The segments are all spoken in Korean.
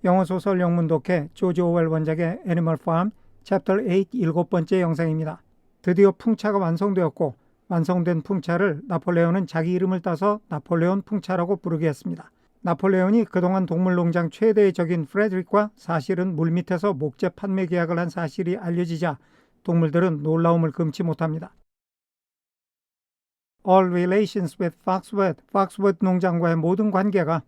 영어소설 영문독해 조지 오웰 원작의 애니멀 팜 챕터 8 7번째 영상입니다. 드디어 풍차가 완성되었고 완성된 풍차를 나폴레온은 자기 이름을 따서 나폴레온 풍차라고 부르게 했습니다. 나폴레온이 그동안 동물농장 최대의 적인 프레드릭과 사실은 물밑에서 목재 판매 계약을 한 사실이 알려지자 동물들은 놀라움을 금치 못합니다. All relations with Foxwood, Foxwood 농장과의 모든 관계가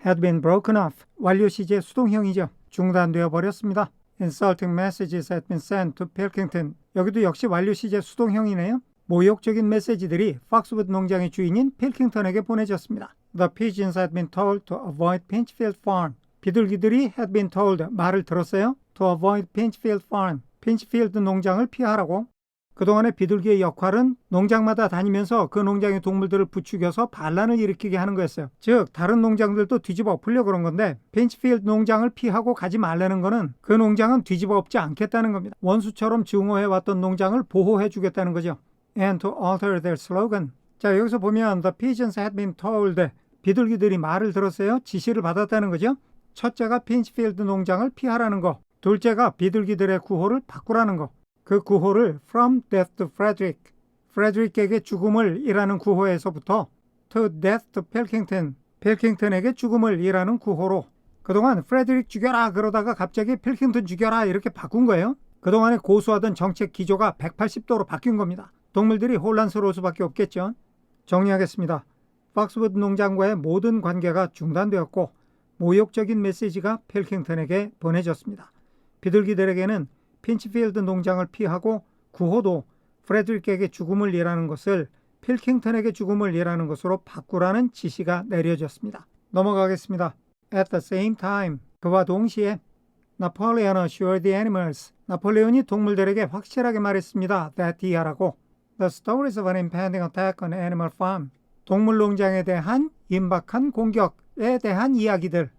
had been broken off, 완료 시제 수동형이죠. 중단되어 버렸습니다. Insulting messages had been sent to Pilkington. 여기도 역시 완료 시제 수동형이네요. 모욕적인 메시지들이 팍스우드 농장의 주인인 필킹턴에게 보내졌습니다. The pigeons had been told to avoid Pinchfield Farm. 비둘기들이 had been told, 말을 들었어요? To avoid Pinchfield Farm. 핀치필드 농장을 피하라고. 그동안의 비둘기의 역할은 농장마다 다니면서 그 농장의 동물들을 부추겨서 반란을 일으키게 하는 거였어요. 즉 다른 농장들도 뒤집어 엎으려고 그런 건데 핀치필드 농장을 피하고 가지 말라는 거는 그 농장은 뒤집어 엎지 않겠다는 겁니다. 원수처럼 증오해왔던 농장을 보호해 주겠다는 거죠. And to alter their slogan. 자, 여기서 보면 The pigeons had been told. 비둘기들이 말을 들었어요. 지시를 받았다는 거죠. 첫째가 핀치필드 농장을 피하라는 거. 둘째가 비둘기들의 구호를 바꾸라는 거. 그 구호를 From Death to Frederick, 프레드릭에게 죽음을 이라는 구호에서부터 To Death to Pilkington, 필킹턴에게 죽음을 이라는 구호로 그동안 프레드릭 죽여라 그러다가 갑자기 필킹턴 죽여라 이렇게 바꾼 거예요. 그동안에 고수하던 정책 기조가 180도로 바뀐 겁니다. 동물들이 혼란스러울 수밖에 없겠죠. 정리하겠습니다. 팍스우드 농장과의 모든 관계가 중단되었고 모욕적인 메시지가 필킹턴에게 보내졌습니다. 비둘기들에게는 핀치필드 농장을 피하고 구호도 프레드릭에게 죽음을 이라는 것을 필킹턴에게 죽음을 이라는 것으로 바꾸라는 지시가 내려졌습니다. 넘어가겠습니다. At the same time, 그와 동시에 Napoleon assured the animals, 나폴레온이 동물들에게 확실하게 말했습니다. That he 하라고 The stories of an impending attack on Animal Farm, 동물농장에 대한 임박한 공격에 대한 이야기들.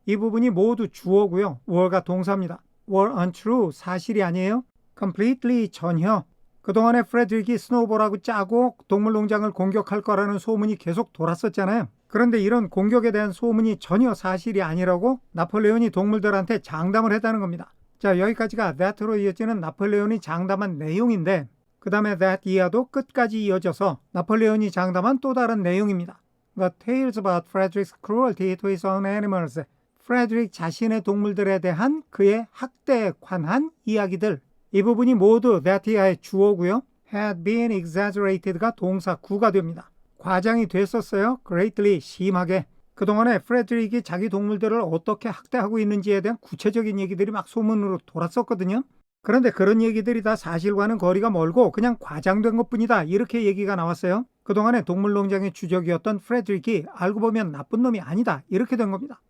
이 부분이 모두 주어고요. were가 동사입니다. were untrue, 사실이 아니에요. completely, 전혀. 그동안에 프레드릭이 스노우볼하고 짜고 동물농장을 공격할 거라는 소문이 계속 돌았었잖아요. 그런데 이런 공격에 대한 소문이 전혀 사실이 아니라고 나폴레온이 동물들한테 장담을 했다는 겁니다. 자, 여기까지가 that로 이어지는 나폴레온이 장담한 내용인데 그 다음에 that 이하도 끝까지 이어져서 나폴레온이 장담한 또 다른 내용입니다. The tales about Frederick's cruelty to his own animals. 프레드릭 자신의 동물들에 대한 그의 학대에 관한 이야기들. 이 부분이 모두 that 이하의 주어고요. had been exaggerated가 동사 구가 됩니다. 과장이 됐었어요. greatly, 심하게. 그동안에 프레드릭이 자기 동물들을 어떻게 학대하고 있는지에 대한 구체적인 얘기들이 막 소문으로 돌았었거든요. 그런데 그런 얘기들이 다 사실과는 거리가 멀고 그냥 과장된 것뿐이다. 이렇게 얘기가 나왔어요. 그동안에 동물농장의 주적이었던 프레드릭이 알고 보면 나쁜 놈이 아니다. 이렇게 된 겁니다.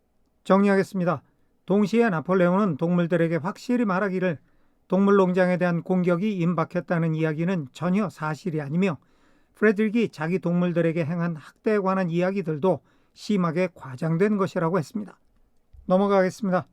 정리하겠습니다. 동시에 나폴레온은 동물들에게 확실히 말하기를 동물농장에 대한 공격이 임박했다는 이야기는 전혀 사실이 아니며 프레드릭이 자기 동물들에게 행한 학대에 관한 이야기들도 심하게 과장된 것이라고 했습니다. 넘어가겠습니다.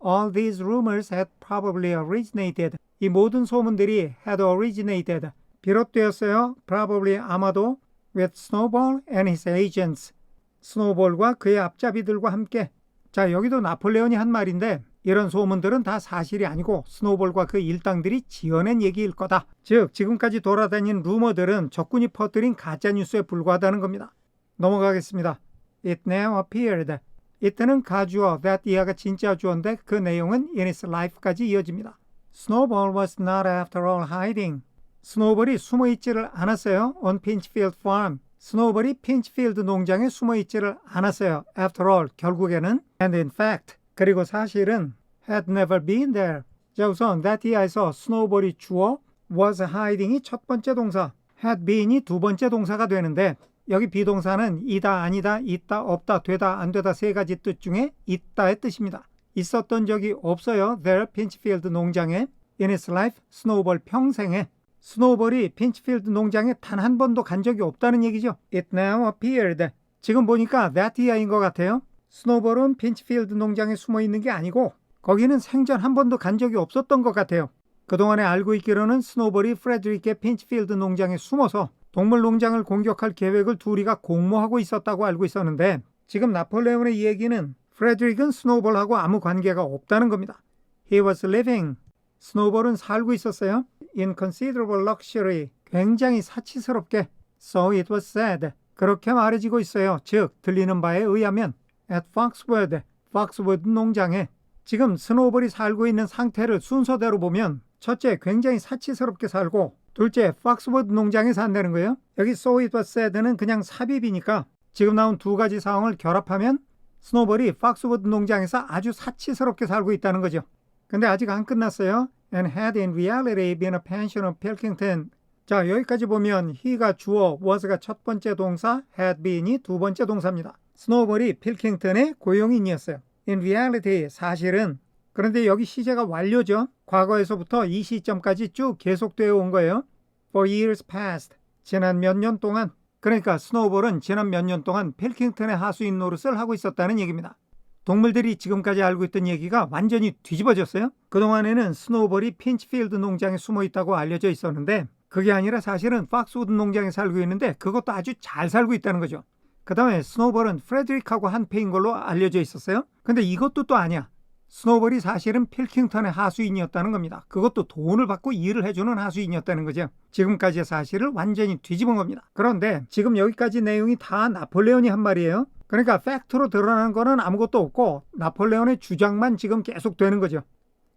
All these rumors had probably originated. 이 모든 소문들이 had originated. 비롯되었어요. probably 아마도 with Snowball and his agents. 스노우볼과 그의 앞잡이들과 함께. 자, 여기도 나폴레온이 한 말인데 이런 소문들은 다 사실이 아니고 스노우볼과 그 일당들이 지어낸 얘기일 거다. 즉 지금까지 돌아다니는 루머들은 적군이 퍼뜨린 가짜뉴스에 불과하다는 겁니다. 넘어가겠습니다. It now appeared. 이때는 가주어 that 이하가 진짜 주어인데 그 내용은 in its life까지 이어집니다. Snowball was not after all hiding. 스노우볼이 숨어있지를 않았어요. On Pinchfield Farm. 스노우볼이 핀치필드 농장에 숨어있지를 않았어요. After all, 결국에는 and in fact, 그리고 사실은 had never been there. 자, 우선 that 이하에서 스노우볼이 주어, was hiding이 첫 번째 동사, had been이 두 번째 동사가 되는데 여기 비동사는 이다, 아니다, 있다, 없다, 되다, 안 되다 세 가지 뜻 중에 있다의 뜻입니다. 있었던 적이 없어요. there, 핀치필드 농장에 in its life, 스노우볼 평생에 스노우볼이 핀치필드 농장에 단 한 번도 간 적이 없다는 얘기죠. It now appeared. 지금 보니까 that 이하인 것 같아요. 스노우볼은 핀치필드 농장에 숨어 있는 게 아니고 거기는 생전 한 번도 간 적이 없었던 것 같아요. 그동안에 알고 있기로는 스노우볼이 프레드릭의 핀치필드 농장에 숨어서 동물 농장을 공격할 계획을 둘이가 공모하고 있었다고 알고 있었는데 지금 나폴레온의 얘기는 프레드릭은 스노우볼하고 아무 관계가 없다는 겁니다. He was living. 스노우볼은 살고 있었어요. In considerable luxury. 굉장히 사치스럽게. So it was said. 그렇게 말해지고 있어요. 즉 들리는 바에 의하면 at Foxwood, 팍스워드 농장에 지금 스노우볼이 살고 있는 상태를 순서대로 보면 첫째, 굉장히 사치스럽게 살고 둘째, 팍스워드 농장에 산다는 거예요. 여기 so it was said는 그냥 삽입이니까 지금 나온 두 가지 상황을 결합하면 스노우볼이 팍스워드 농장에서 아주 사치스럽게 살고 있다는 거죠. 근데 아직 안 끝났어요. And had in reality been a pension of Pilkington. 자, 여기까지 보면 he가 주어, was가 첫 번째 동사, had been이 두 번째 동사입니다. 스노우볼이 필킹턴의 고용인이었어요. In reality, 사실은. 그런데 여기 시제가 완료죠. 과거에서부터 이 시점까지 쭉 계속되어 온 거예요. For years past, 지난 몇 년 동안. 그러니까 스노우볼은 지난 몇 년 동안 필킹턴의 하수인 노릇을 하고 있었다는 얘기입니다. 동물들이 지금까지 알고 있던 얘기가 완전히 뒤집어졌어요. 그동안에는 스노우볼이 핀치필드 농장에 숨어 있다고 알려져 있었는데 그게 아니라 사실은 팍스우드 농장에 살고 있는데 그것도 아주 잘 살고 있다는 거죠. 그 다음에 스노우볼은 프레드릭하고 한패인 걸로 알려져 있었어요. 근데 이것도 또 아니야. 스노우볼이 사실은 필킹턴의 하수인이었다는 겁니다. 그것도 돈을 받고 일을 해주는 하수인이었다는 거죠. 지금까지의 사실을 완전히 뒤집은 겁니다. 그런데 지금 여기까지 내용이 다 나폴레온이 한 말이에요. 그러니까 팩트로 드러나는 거는 아무것도 없고 나폴레온의 주장만 지금 계속 되는 거죠.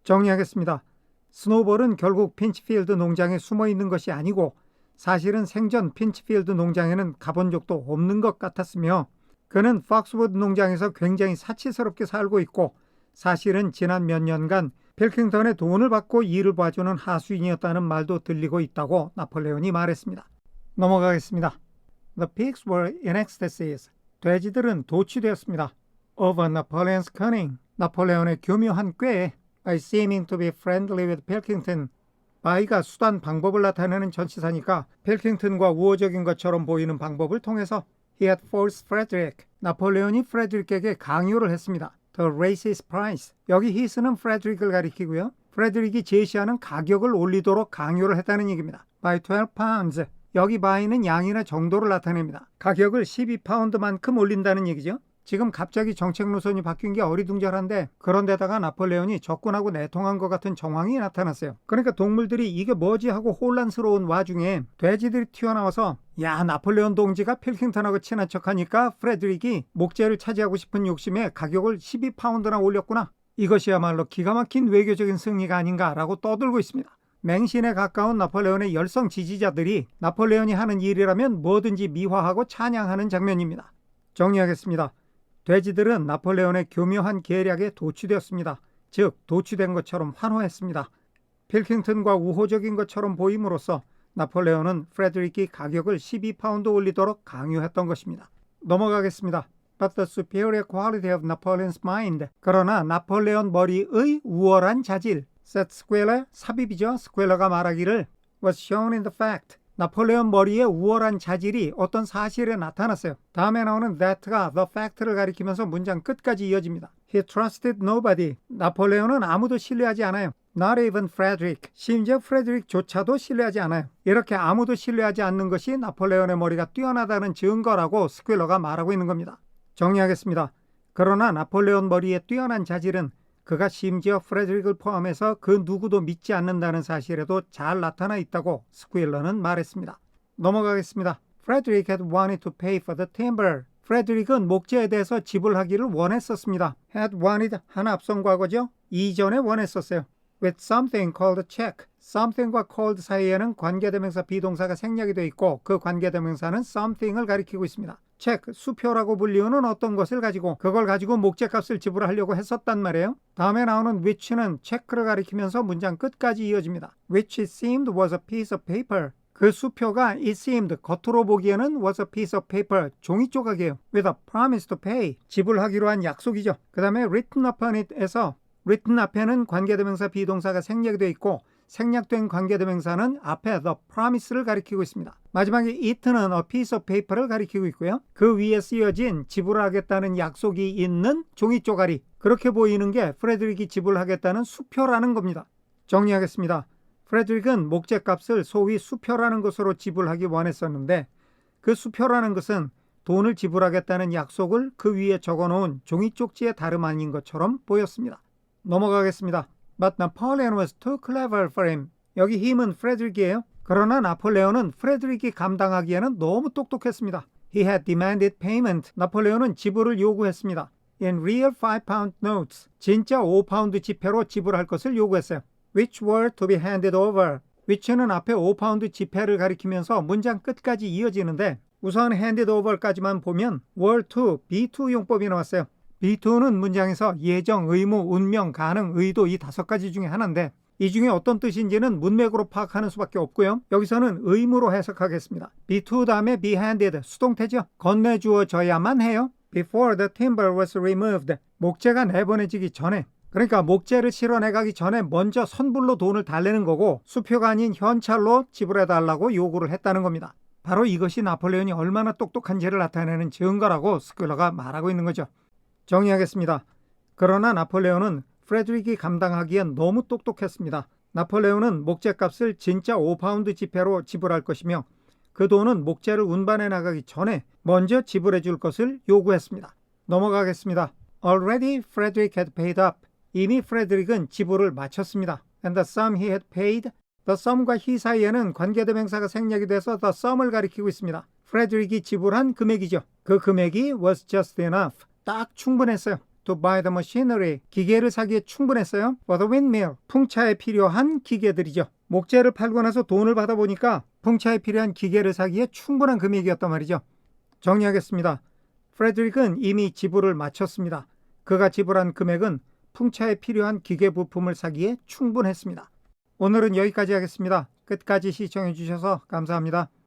정리하겠습니다. 스노우볼은 결국 핀치필드 농장에 숨어 있는 것이 아니고 사실은 생전 핀치필드 농장에는 가본 적도 없는 것 같았으며 그는 팍스워드 농장에서 굉장히 사치스럽게 살고 있고 사실은 지난 몇 년간 필킹턴의 돈을 받고 일을 봐주는 하수인이었다는 말도 들리고 있다고 나폴레온이 말했습니다. 넘어가겠습니다. The pigs were in ecstasies. 돼지들은 도취되었습니다. Over Napoleon's cunning. 나폴레온의 교묘한 꾀에 by seeming to be friendly with Pilkington. by가 수단 방법을 나타내는 전치사니까 필킹턴과 우호적인 것처럼 보이는 방법을 통해서 he had forced Frederick. 나폴레온이 프레드릭에게 강요를 했습니다. The raise his price. 여기 his는 프레드릭을 가리키고요. 프레드릭이 제시하는 가격을 올리도록 강요를 했다는 얘기입니다. By 12 pounds. 여기 by는 양이나 정도를 나타냅니다. 가격을 12파운드만큼 올린다는 얘기죠. 지금 갑자기 정책 노선이 바뀐 게 어리둥절한데 그런데다가 나폴레온이 적군하고 내통한 것 같은 정황이 나타났어요. 그러니까 동물들이 이게 뭐지 하고 혼란스러운 와중에 돼지들이 튀어나와서 야, 나폴레온 동지가 필킹턴하고 친한 척하니까 프레드릭이 목재를 차지하고 싶은 욕심에 가격을 12파운드나 올렸구나. 이것이야말로 기가 막힌 외교적인 승리가 아닌가라고 떠들고 있습니다. 맹신에 가까운 나폴레온의 열성 지지자들이 나폴레온이 하는 일이라면 뭐든지 미화하고 찬양하는 장면입니다. 정리하겠습니다. 돼지들은 나폴레온의 교묘한 계략에 도취되었습니다. 즉 도취된 것처럼 환호했습니다. 필킹턴과 우호적인 것처럼 보임으로써 나폴레온은 프레드릭이 가격을 12파운드 올리도록 강요했던 것입니다. 넘어가겠습니다. But the superior quality of Napoleon's mind. 그러나 나폴레온 머리의 우월한 자질. set squealer, 삽입이죠. 스퀘러가 말하기를 was shown in the fact. 나폴레온 머리의 우월한 자질이 어떤 사실에 나타났어요. 다음에 나오는 that가 the fact를 가리키면서 문장 끝까지 이어집니다. He trusted nobody. 나폴레온은 아무도 신뢰하지 않아요. Not even Frederick. 심지어 프레드릭조차도 신뢰하지 않아요. 이렇게 아무도 신뢰하지 않는 것이 나폴레온의 머리가 뛰어나다는 증거라고 스퀘러가 말하고 있는 겁니다. 정리하겠습니다. 그러나 나폴레온 머리의 뛰어난 자질은 그가 심지어 프레드릭을 포함해서 그 누구도 믿지 않는다는 사실에도 잘 나타나 있다고 스퀘러는 말했습니다. 넘어가겠습니다. Frederick had wanted to pay for the timber. 프레드릭은 목재에 대해서 지불하기를 원했었습니다. had wanted 한 앞선 과거죠. 이전에 원했었어요. With something called a check. something과 called 사이에는 관계대명사 비동사가 생략이 되어 있고 그 관계대명사는 something을 가리키고 있습니다. 체크, 수표라고 불리우는 어떤 것을 가지고 그걸 가지고 목재값을 지불하려고 했었단 말이에요. 다음에 나오는 which는 체크를 가리키면서 문장 끝까지 이어집니다. Which it seemed was a piece of paper. 그 수표가 it seemed, 겉으로 보기에는 was a piece of paper, 종이 조각이에요. With a promise to pay, 지불하기로 한 약속이죠. 그 다음에 written upon it에서 written 앞에는 관계대명사 비동사가 생략이 되어 있고 생략된 관계대명사는 앞에 the promise를 가리키고 있습니다. 마지막에 it는 a piece of paper를 가리키고 있고요. 그 위에 쓰여진 지불하겠다는 약속이 있는 종이 쪼가리. 그렇게 보이는 게 프레드릭이 지불하겠다는 수표라는 겁니다. 정리하겠습니다. 프레드릭은 목재값을 소위 수표라는 것으로 지불하기 원했었는데 그 수표라는 것은 돈을 지불하겠다는 약속을 그 위에 적어놓은 종이 쪽지의 다름 아닌 것처럼 보였습니다. 넘어가겠습니다. But Napoleon was too clever for him. 여기 힘은 프레드릭이에요. 그러나 나폴레온은 프레드릭이 감당하기에는 너무 똑똑했습니다. He had demanded payment. 나폴레온은 지불을 요구했습니다. In real 5-pound notes. 진짜 5파운드 지폐로 지불할 것을 요구했어요. Which were to be handed over. which는 앞에 5파운드 지폐를 가리키면서 문장 끝까지 이어지는데 우선 handed over까지만 보면 were to, be2 용법이 나왔어요. be2는 문장에서 예정, 의무, 운명, 가능, 의도 이 5가지 중에 하나인데 이 중에 어떤 뜻인지는 문맥으로 파악하는 수밖에 없고요. 여기서는 의무로 해석하겠습니다. be2 다음에 be handed, 수동태죠. 건네주어져야만 해요. Before the timber was removed. 목재가 내보내지기 전에. 그러니까 목재를 실어내가기 전에 먼저 선불로 돈을 달래는 거고 수표가 아닌 현찰로 지불해달라고 요구를 했다는 겁니다. 바로 이것이 나폴레온이 얼마나 똑똑한지를 나타내는 증거라고 스쿨러가 말하고 있는 거죠. 정리하겠습니다. 그러나 나폴레온은 프레드릭이 감당하기엔 너무 똑똑했습니다. 나폴레온은 목재값을 진짜 5파운드 지폐로 지불할 것이며 그 돈은 목재를 운반해 나가기 전에 먼저 지불해 줄 것을 요구했습니다. 넘어가겠습니다. Already Frederick had paid up. 이미 프레드릭은 지불을 마쳤습니다. And the sum he had paid. The sum과 he 사이에는 관계대명사가 생략이 돼서 the sum을 가리키고 있습니다. 프레드릭이 지불한 금액이죠. 그 금액이 was just enough. 딱 충분했어요. To buy the machinery. 기계를 사기에 충분했어요. For the windmill. 풍차에 필요한 기계들이죠. 목재를 팔고 나서 돈을 받아보니까 풍차에 필요한 기계를 사기에 충분한 금액이었단 말이죠. 정리하겠습니다. 프레드릭은 이미 지불을 마쳤습니다. 그가 지불한 금액은 풍차에 필요한 기계 부품을 사기에 충분했습니다. 오늘은 여기까지 하겠습니다. 끝까지 시청해 주셔서 감사합니다.